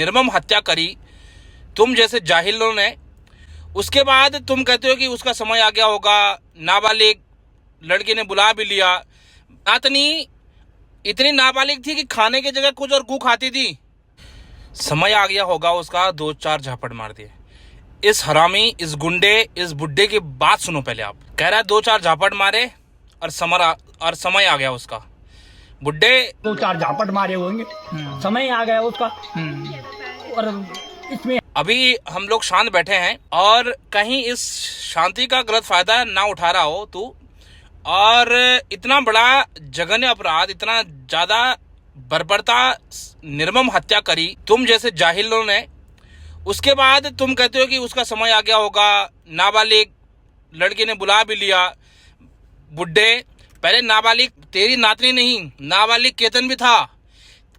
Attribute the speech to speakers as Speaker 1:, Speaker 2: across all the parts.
Speaker 1: निर्मम हत्या करी तुम जैसे जाहिलों ने। उसके बाद तुम कहते हो कि उसका समय आ गया होगा, नाबालिग लड़की ने बुला भी लिया। नातनी इतनी नाबालिग थी कि खाने की जगह कुछ और गू खाती थी। समय आ गया होगा उसका, 2-4 झापड़ मार दिए। इस हरामी, इस गुंडे, इस बुड्ढे की बात सुनो पहले। आप कह रहा है 2-4 झापड़ मारे और समय आ गया उसका। बुड्ढे
Speaker 2: 2-4 झापट मारे होंगे, समय आ गया उसका। और इसमें
Speaker 1: अभी हम लोग शांत बैठे हैं और कहीं इस शांति का गलत फायदा ना उठा रहा हो तू। और इतना बड़ा जघन्य अपराध, इतना ज्यादा बर्बरता, निर्मम हत्या करी तुम जैसे जाहिलों ने। उसके बाद तुम कहते हो कि उसका समय आ गया होगा, नाबालिग लड़की ने बुला भी लिया। बुड्ढे, पहले नाबालिग तेरी नातनी नहीं, नाबालिग केतन भी था।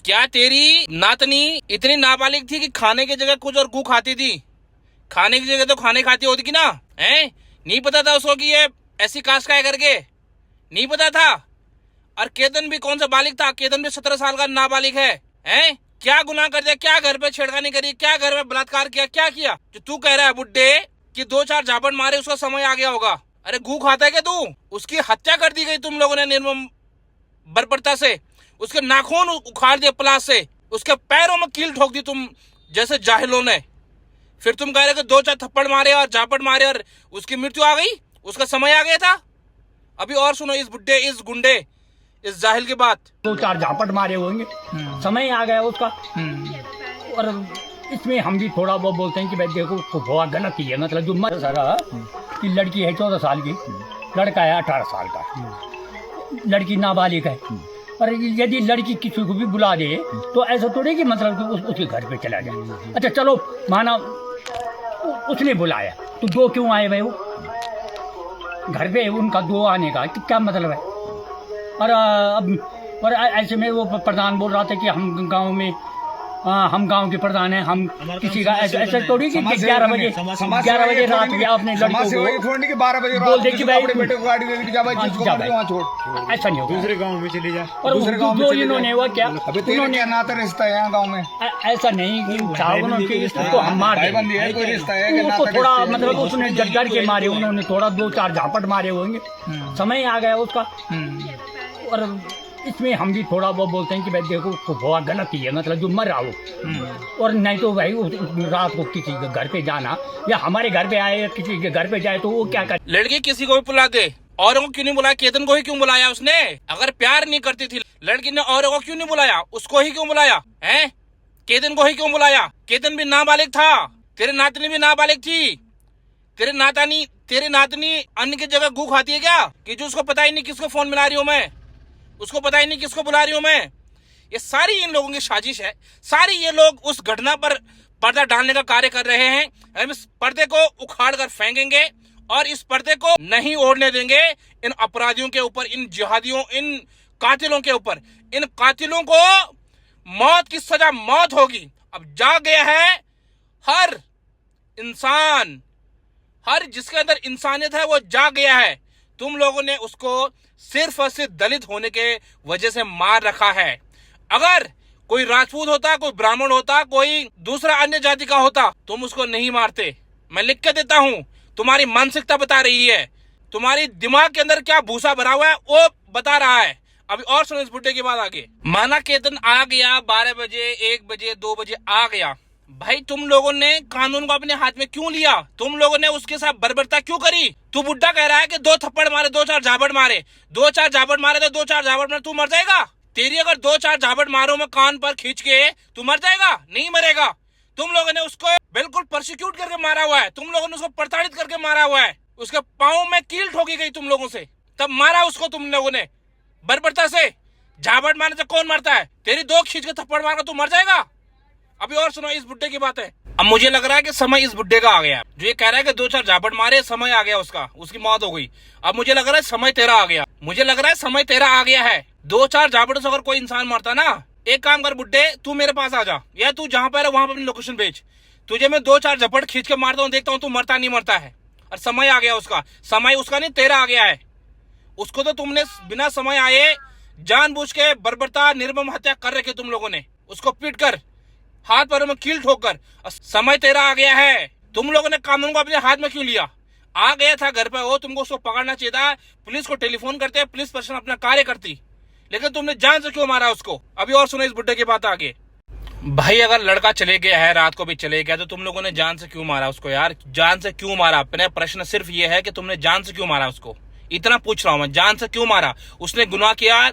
Speaker 1: क्या तेरी नातनी इतनी नाबालिग थी कि खाने की जगह कुछ और गू खाती थी? खाने की जगह तो खाने खाती होती कि ना, हैं? नहीं पता था उसको कि ये ऐसी कास्ट का है करके? नहीं पता था। और केतन भी कौन सा बालिग था? केतन भी 17 साल का नाबालिग है। हैं? क्या गुनाह कर दिया? क्या घर पे छेड़खानी करी? क्या घर में बलात्कार किया? क्या किया जो तू कह रहा है बुड्ढे कि 2-4 झापड़ मारे उसका समय आ गया होगा? अरे गू खाता है क्या तू? उसकी हत्या कर दी गई तुम लोगों ने निर्मम बर्बरता से। उसके नाखून उखाड़ दिए प्लास से, उसके पैरों में कील ठोक दी तुम जैसे जाहिलों ने। फिर तुम कह रहे कि 2-4 थप्पड़ मारे और झापड़ मारे और उसकी मृत्यु आ गई, उसका समय आ गया था। अभी और सुनो इस बुड्ढे, इस गुंडे, इस जाहिल की बात।
Speaker 2: 2-4 झापट मारे होंगे, समय आ गया उसका। और इसमें हम भी थोड़ा बहुत बोलते हैं कि भाई देखो बहुत गलत ही है। मतलब जो मर सरा कि लड़की है 14 साल की, लड़का है 18 साल का, लड़की नाबालिग है। और यदि लड़की किसी को भी बुला दे तो ऐसा थोड़ी कि मतलब कि उसके घर पे चला जाए। अच्छा चलो माना उसने बुलाया तो 2 क्यों आए भाई? वो घर पे उनका 2 आने का क्या मतलब है? और अब और ऐसे में वो प्रधान बोल रहा था कि हम गांव में हम गांव के प्रधान हैं, हम किसी का ऐसा थोड़ी कि 11 बजे रात में अपने लड़कों को 12 बजे बोल दे कि भाई बेटे को गाड़ी लेके जा भाई, जिसको वहां छोड़। ऐसा नहीं होगा, दूसरे गांव में चले जा। और जो इन्होंने हुआ क्या, उन्होंने नाता रिश्ता है यहाँ गांव में, ऐसा नहीं कि उन्होंने उसको हम मार दें। उसको थोड़ा मतलब उसने डर के मारे, उन्होंने थोड़ा 2-4 झापट मारे होंगे, समय आ गया उसका। और इसमें हम भी थोड़ा बहुत बोलते हैं कि भाई देखो बहुत गलत ही है। मतलब जो मर रहा हो, और नहीं तो भाई रात को किसी के घर पे जाना या हमारे घर पे आए या किसी के घर पे जाए तो वो क्या करे?
Speaker 1: लड़की किसी को भी बुला दे, औरों को क्यों नहीं बुलाया? केतन को ही क्यों बुलाया उसने? अगर प्यार नहीं करती थी लड़की ने, औरों को क्यों नहीं बुलाया? उसको ही क्यों बुलाया है? केतन को ही क्यों बुलाया? केतन भी नाबालिग था, तेरे नातनी भी नाबालिग थी। तेरी नातनी अन्न की जगह गू खाती है क्या? कि जो उसको पता ही नहीं किसको फोन मिला रही हूँ मैं, उसको पता ही नहीं किसको बुला रही हूं मैं। ये सारी इन लोगों की साजिश है। सारी ये लोग उस घटना पर पर्दा डालने का कार्य कर रहे हैं। हम इस पर्दे को उखाड़ कर फेंकेंगे और इस पर्दे को नहीं ओढ़ने देंगे इन अपराधियों के ऊपर, इन जिहादियों, इन कातिलों के ऊपर। इन कातिलों को मौत की सजा मौत होगी। अब जाग गया है हर इंसान, हर जिसके अंदर इंसानियत है वो जाग गया है। तुम लोगों ने उसको सिर्फ और सिर्फ दलित होने के वजह से मार रखा है। अगर कोई राजपूत होता, कोई ब्राह्मण होता, कोई दूसरा अन्य जाति का होता, तुम उसको नहीं मारते। मैं लिख के देता हूं, तुम्हारी मानसिकता बता रही है, तुम्हारी दिमाग के अंदर क्या भूसा भरा हुआ है वो बता रहा है। अभी और सुनो इस बुड्ढे की बात आगे। माना केतन आ गया 12 बजे, 1 बजे, 2 बजे आ गया, भाई तुम लोगों ने कानून को अपने हाथ में क्यों लिया? तुम लोगों ने उसके साथ बर्बरता क्यों करी? तू बुड्ढा कह रहा है कि 2 थप्पड़ मारे, 2-4 झापड़ मारे, 2-4 झापड़ मारे तो 2-4 झापड़ मारे तू मर जाएगा? तेरी अगर 2-4 झापड़ मारो मैं कान पर खींच के, तू मर जाएगा? नहीं मरेगा। तुम लोगों ने उसको बिल्कुल प्रोसिक्यूट करके मारा हुआ है, तुम लोगों ने उसको प्रताड़ित करके मारा हुआ है। उसके पाँव में कील ठोकी गई तुम लोगों से, तब मारा उसको तुम लोगों ने बर्बरता से। झापड़ मारने से कौन मरता है? तेरी 2 खींच के थप्पड़ मारकर तू मर जाएगा। अभी और सुनो इस बुड्ढे की बात है। अब मुझे लग रहा है कि समय इस बुड्ढे का आ गया, जो ये कह रहा है कि 2-4 झापड़ मारे, समय आ गया उसका, उसकी मौत हो गई। अब मुझे लग रहा है समय तेरा आ गया, मुझे लग रहा है समय तेरा आ गया है। 2-4 झापड़ों से अगर कोई इंसान मरता ना, एक काम कर बुड्ढे, तू मेरे पास आ जा, या तू जहां पर है वहां पर अपनी लोकेशन भेज, तुझे मैं 2-4 झपड़ खींच के मारता हूँ, देखता हूँ तू मरता नहीं मरता है। और समय आ गया उसका, समय उसका नहीं तेरा आ गया है। उसको तो तुमने बिना समय आए जानबूझ के बर्बरता, निर्मम हत्या कर रखी तुम लोगों ने। उसको पीट कर हाथ पैरों में कील ठोकर। समय तेरा आ गया है। तुम लोगों ने कानून को अपने हाथ में क्यों लिया? आ गया था घर पे वो, तुमको उसको पकड़ना चाहिए था। पुलिस को टेलीफोन करते, पुलिस प्रशासन अपना कार्य करती, लेकिन तुमने जान से क्यों मारा उसको? अभी और सुनो इस बुड्ढे की बात आगे। भाई अगर लड़का चले गया है, रात को भी चले गया, तो तुम लोगों ने जान से क्यों मारा उसको यार? जान से क्यों मारा? अपने प्रश्न सिर्फ ये है कि तुमने जान से क्यों मारा उसको? इतना पूछ रहा हूं मैं, जान से क्यों मारा? उसने गुनाह किया,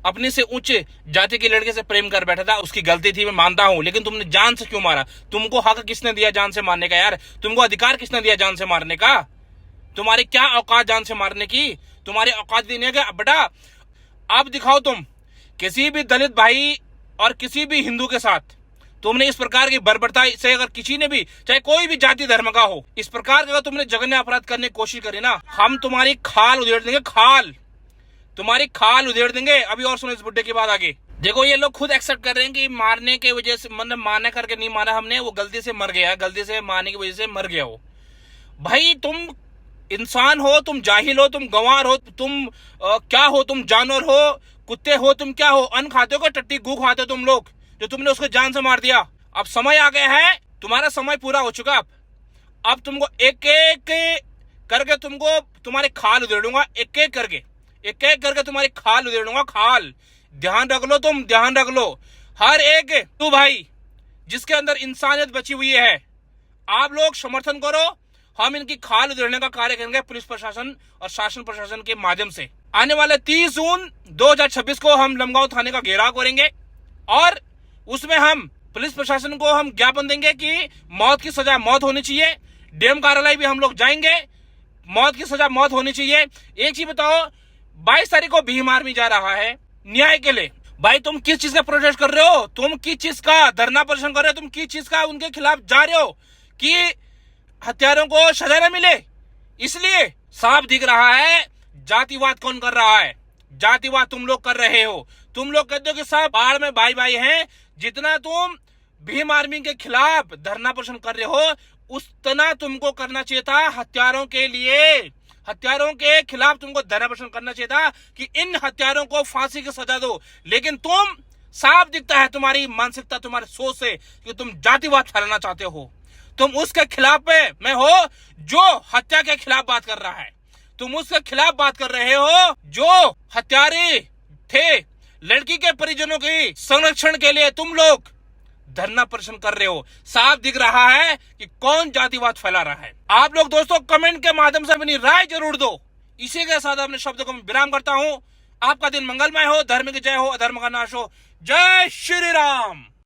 Speaker 1: अपने से उच्च जाति के लड़के से प्रेम कर बैठा था, उसकी गलती थी, मैं मानता हूं, लेकिन तुमने जान से क्यों मारा? तुमको हक किसने दिया जान से मारने का यार? तुमको अधिकार किसने दिया जान से मारने का? तुम्हारी क्या औकात जान से मारने की? तुम्हारी औकात भी नहीं है क्या बेटा? आप दिखाओ तुम किसी भी दलित भाई और किसी भी हिंदू के साथ तुमने इस प्रकार की बर्बरता से, अगर किसी ने भी, चाहे कोई भी जाति धर्म का हो, इस प्रकार का अगर तुमने जघन्य अपराध करने की कोशिश करी ना, हम तुम्हारी खाल उधेड़ देंगे, खाल, तुम्हारी खाल उधेड़ देंगे। अभी और सुनो इस बुड्ढे की बात आगे। देखो ये लोग खुद एक्सेप्ट कर रहे हैं कि मारने के वजह से, मतलब मारने करके नहीं मारा हमने, वो गलती से मर गया, गलती से मारने की वजह से मर गया वो। भाई तुम इंसान हो, तुम जाहिल हो, तुम गंवार हो, तुम क्या हो? तुम जानवर हो, कुत्ते हो, तुम क्या हो? अन्न खाते हो क्या? टट्टी गू खाते हो तुम लोग, जो तुमने उसको जान से मार दिया। अब समय आ गया है, तुम्हारा समय पूरा हो चुका। अब तुमको एक एक करके तुमको तुम्हारे खाल उधेड़ूंगा, एक एक करके तुम्हारी खाल उधेड़ूंगा, खाल। ध्यान रख लो, तुम ध्यान रख लो। हर एक तू भाई जिसके अंदर इंसानियत बची हुई है, आप लोग समर्थन करो। हम इनकी खाल उधेड़ने का कार्य करेंगे पुलिस प्रशासन और शासन प्रशासन के माध्यम से। आने वाले 30 जून 2026 को हम लमगांव थाने का घेराव करेंगे और उसमें हम पुलिस प्रशासन को हम ज्ञापन देंगे कि मौत की सजा मौत होनी चाहिए। डीएम कार्यालय भी हम लोग जाएंगे, मौत की सजा मौत होनी चाहिए। एक चीज बताओ, 22 तारीख को भीम आर्मी जा रहा है न्याय के लिए। भाई तुम किस चीज का प्रोटेस्ट कर रहे हो? तुम किस चीज का धरना प्रदर्शन कर रहे हो? तुम किस चीज का उनके खिलाफ जा रहे हो कि हत्यारों को सजा न मिले? इसलिए साफ दिख रहा है जातिवाद कौन कर रहा है। जातिवाद तुम लोग कर रहे हो। तुम लोग कहते हो कि सब बाढ़ में भाई भाई हैं। जितना तुम भीम आर्मी के खिलाफ धरना प्रदर्शन कर रहे हो, उतना तुमको करना चाहिए था हत्यारों के लिए, हत्यारों के खिलाफ तुमको धरना प्रदर्शन करना चाहिए था कि इन हत्यारों को फांसी की सजा दो। लेकिन तुम, साफ दिखता है तुम्हारी मानसिकता, तुम्हारी सोच से कि तुम जातिवाद फैलाना चाहते हो। तुम उसके खिलाफ में हो जो हत्या के खिलाफ बात कर रहा है। तुम उसके खिलाफ बात कर रहे हो जो हत्यारे थे। लड़की के परिजनों की संरक्षण के लिए तुम लोग धरना प्रदर्शन कर रहे हो। साफ दिख रहा है कि कौन जातिवाद फैला रहा है। आप लोग दोस्तों कमेंट के माध्यम से अपनी राय जरूर दो। इसी के साथ अपने शब्दों को मैं विराम करता हूं। आपका दिन मंगलमय हो, धर्म की जय हो, अधर्म का नाश हो। जय श्री राम।